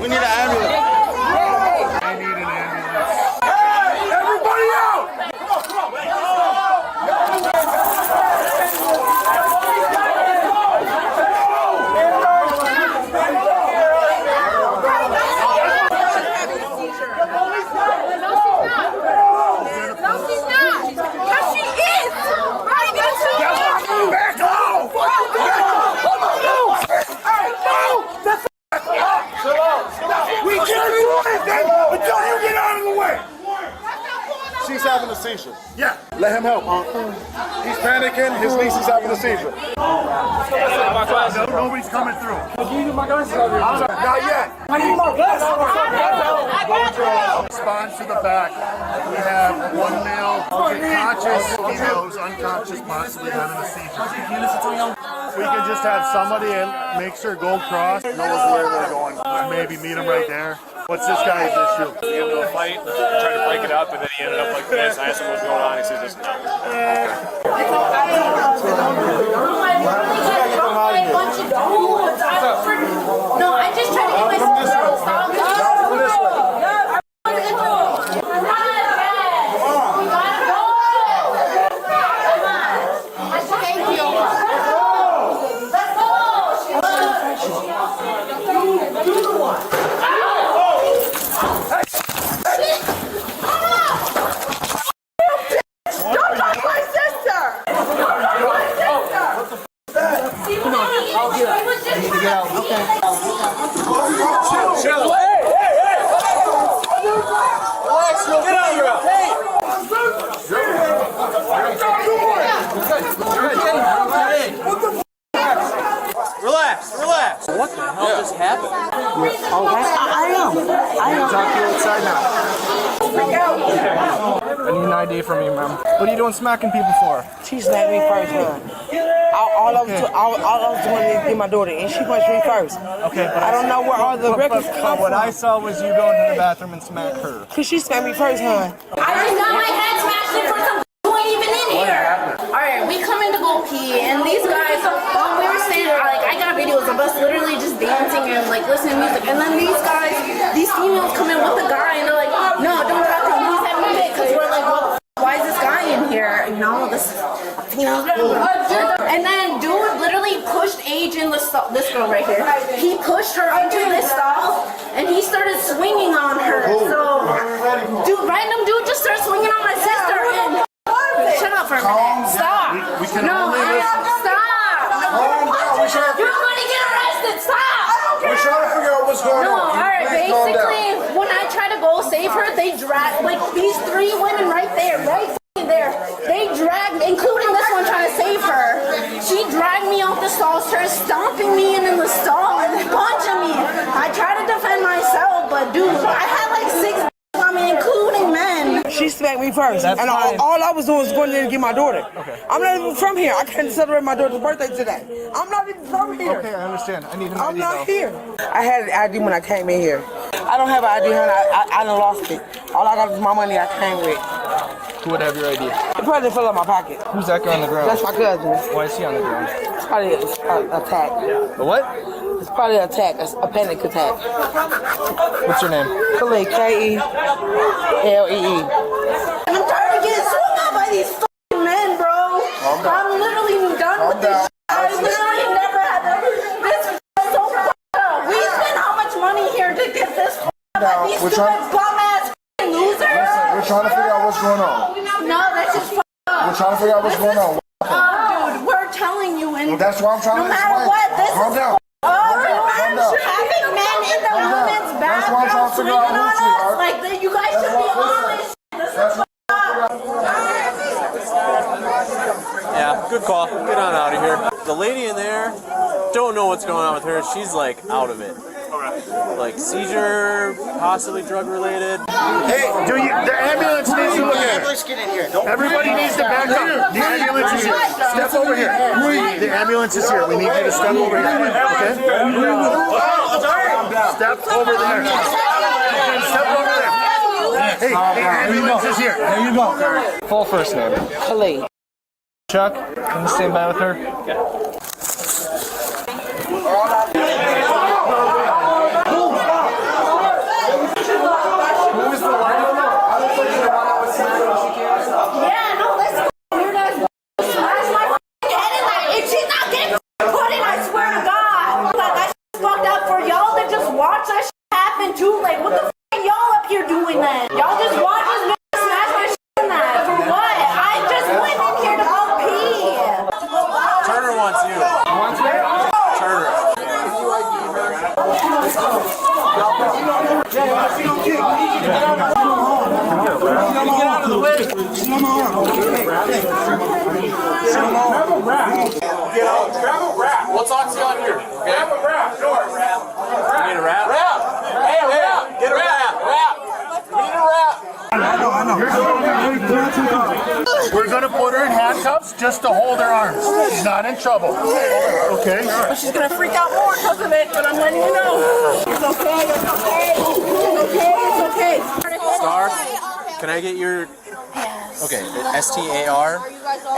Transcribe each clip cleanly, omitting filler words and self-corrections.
We need an ambulance. I need an ambulance. Hey, everybody out! She's having a seizure. Yeah. Let him help. He's panicking. His niece is having a seizure. Nobody's coming through. Can you do my glasses over here? Not yet. I need my glasses. Response to the back. We have one male, conscious, female who's unconscious, possibly having a seizure. We can just have somebody in, make sure go across, knows where they're going. Maybe meet him right there. What's this guy's issue? We got into a fight, tried to break it up, and then he ended up like this. I asked him what's going on, he said just no. No, I just tried to get myself stop. Relax. What the hell just happened? I am. Talk to you outside now. I need an ID from you, ma'am. What are you doing smacking people for? She smacked me first, huh? All I was doing is get my daughter, and she punched me first. Okay, but I don't know where all the records come what from. I saw was you going to the bathroom and smack her. Cause she smacked me first, huh? I just got my head smashed in for some who ain't even in here. Alright, we come in to go pee, and these guys, we were standing, like, I got videos of us literally just dancing and like listening to music, and then these guys, these females come in with the guy, and they're like, no, don't talk to him, he's having a fit, because we're like, what the f, why is this guy in here? You know, this, you know, and then dude literally pushed Age in the stall, this girl right here, he pushed her into this stall, and he started swinging on her, so, random dude just started swinging on my sister, and shut up for a minute. Stop. We can only listen. Stop. You're going to get arrested. Stop. We're trying to figure out what's going No, on. alright, basically, when I try to go save her, they drag, like, these three women right there, they dragged, including this one trying to save her. She dragged me off the stall, started stomping me in the stall and punching me. I tried to defend myself, but dude, I had like 6 on me, including men. She smacked me first, That's and fine. all I was doing was going in to get my daughter. Okay. I'm not even from here. I can't celebrate my daughter's birthday today. I'm not even from here. Okay, I understand. I need an I'm ID not though. here. I had an ID when I came in here. I don't have an ID, honey. I done lost it. All I got is my money I came with. Who would have your ID? It probably fell out my pocket. Who's that guy on the ground? That's my cousin. Why is he on the ground? It's probably an attack. A what? It's probably an attack, a panic attack. What's your name? Khalid, K-E-L-E-E. I'm tired of getting swung on by these fucking men, bro. I'm literally done with this shit. I literally never had this is so fucked up. We spent how much money here to get this fucked up? These stupid bum-ass fucking losers? We're trying to figure out what's going on. No, that's just fucked up. We're trying to figure out what's going on. Dude, we're telling you, and That's why I'm trying no to matter explain. what, this Calm is down. having men in the women's That's why I'm trying bathroom to swinging figure out on who's here. us. Like, you guys should be on this. This is fucked up. Yeah, good call. Get on out of here. The lady in there, don't know what's going on with her. She's like out of it. Like seizure, possibly drug related. Hey, the ambulance needs to look at it. Get in here. Everybody needs to back up. The ambulance is here. Step over here. The ambulance is here. We need you to step over here. Okay? Step over there. Step over there. Hey, the ambulance is here. There you go. Full first name. Khalid. Chuck, can you stand by with her? We'll talk to you on here. Okay? Grab a wrap. Sure. You need a wrap? Wrap. Hey, a wrap. Get a wrap. Wrap. We need a wrap. We're gonna put her in handcuffs just to hold her arms. She's not in trouble. Okay? But she's gonna freak out more because of it, but I'm letting you know. It's okay, it's okay. It's okay, it's okay. Star, can I get your... Okay, S-T-A-R?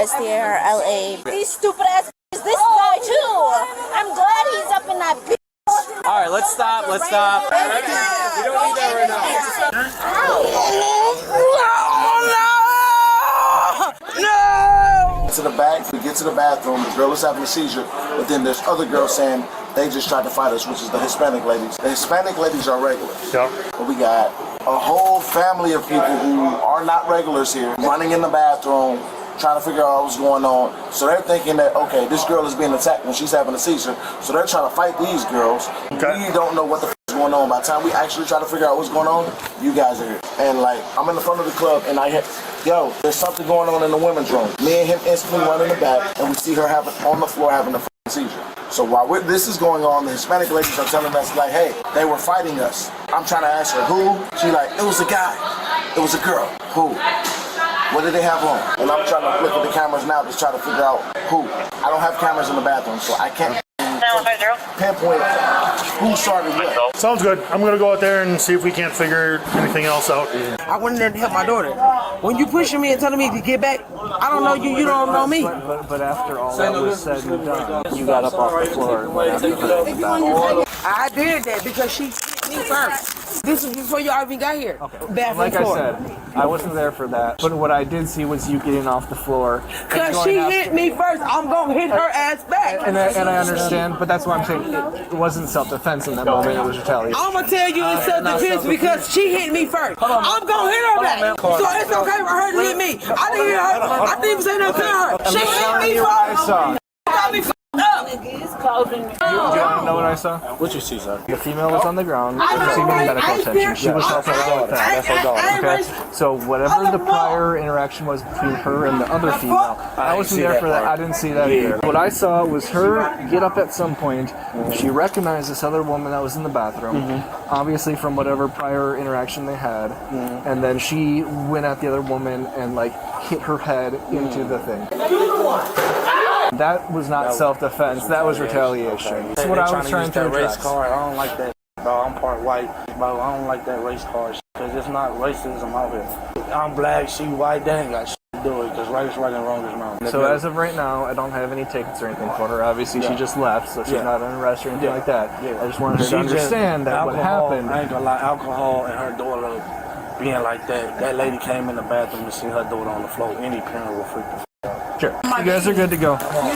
S-T-A-R-L-A. These stupid ass this guy too. I'm glad he's up in that bitch. All right, let's stop. Let's stop. We don't need that right now. Get to the back, we get to the bathroom, the girl is having a seizure, but then there's other girls saying they just tried to fight us, which is the Hispanic ladies. The Hispanic ladies are regulars. Yeah. But we got a whole family of people who are not regulars here, running in the bathroom, trying to figure out what's going on. So they're thinking that, okay, this girl is being attacked when she's having a seizure, so they're trying to fight these girls. Okay. We don't know what the is going on. By the time we actually try to figure out what's going on, you guys are here. And like, I'm in the front of the club and I hear, yo, there's something going on in the women's room. Me and him instantly run in the back and we see her on the floor having a seizure. So while this is going on, the Hispanic ladies are telling us like, hey, they were fighting us. I'm trying to ask her, who? She like, it was a guy. It was a girl. Who? What did they have on? And I'm trying to look at the cameras now to try to figure out who. I don't have cameras in the bathroom, so I can't pinpoint who started what. Sounds good. I'm gonna go out there and see if we can't figure anything else out. I went in there to help my daughter. When you pushing me and telling me to get back, I don't know you, you don't know me. But after all that was said and done, you got up off the floor and went after her. I did that because she hit me first. This was before you even got here. Okay. Like I said, I wasn't there for that. But what I did see was you getting off the floor. Because she hit me first, I'm going to hit her ass back. And I understand, but that's why I'm saying it wasn't self-defense in that moment, it was retaliation. I'm going to tell you it's self-defense because she hit me first. I'm going to hit her back. So it's okay for her to hit me. I didn't hit her. I didn't even say nothing to her. She hit me first. Got me f***ed up. Do you want to know what I saw? What'd you see, sir? The female was on the ground, receiving medical attention. She was also with that. That's our dog. Okay? So whatever the prior interaction was between her and the other female, I wasn't there for that. I didn't see that either. What I saw was her get up at some point. She recognized this other woman that was in the bathroom, obviously from whatever prior interaction they had, and then she went at the other woman and like hit her head into the thing. That was not self-defense. That was retaliation. That's what I was trying to address. Race card. I don't like that. Bro, I'm part white. Bro, I don't like that race card. Because it's not racism out here. I'm black, she white. They ain't got shit to do it. Because right is right and wrong is wrong. So as of right now, I don't have any tickets or anything for her. Obviously, she just left, so she's not under arrest or anything like that. I just wanted her to understand that what happened. I ain't gonna lie. Alcohol and her daughter being like that. That lady came in the bathroom and seen her daughter on the floor. Any parent will freak the f*** out. Sure. You guys are good to go.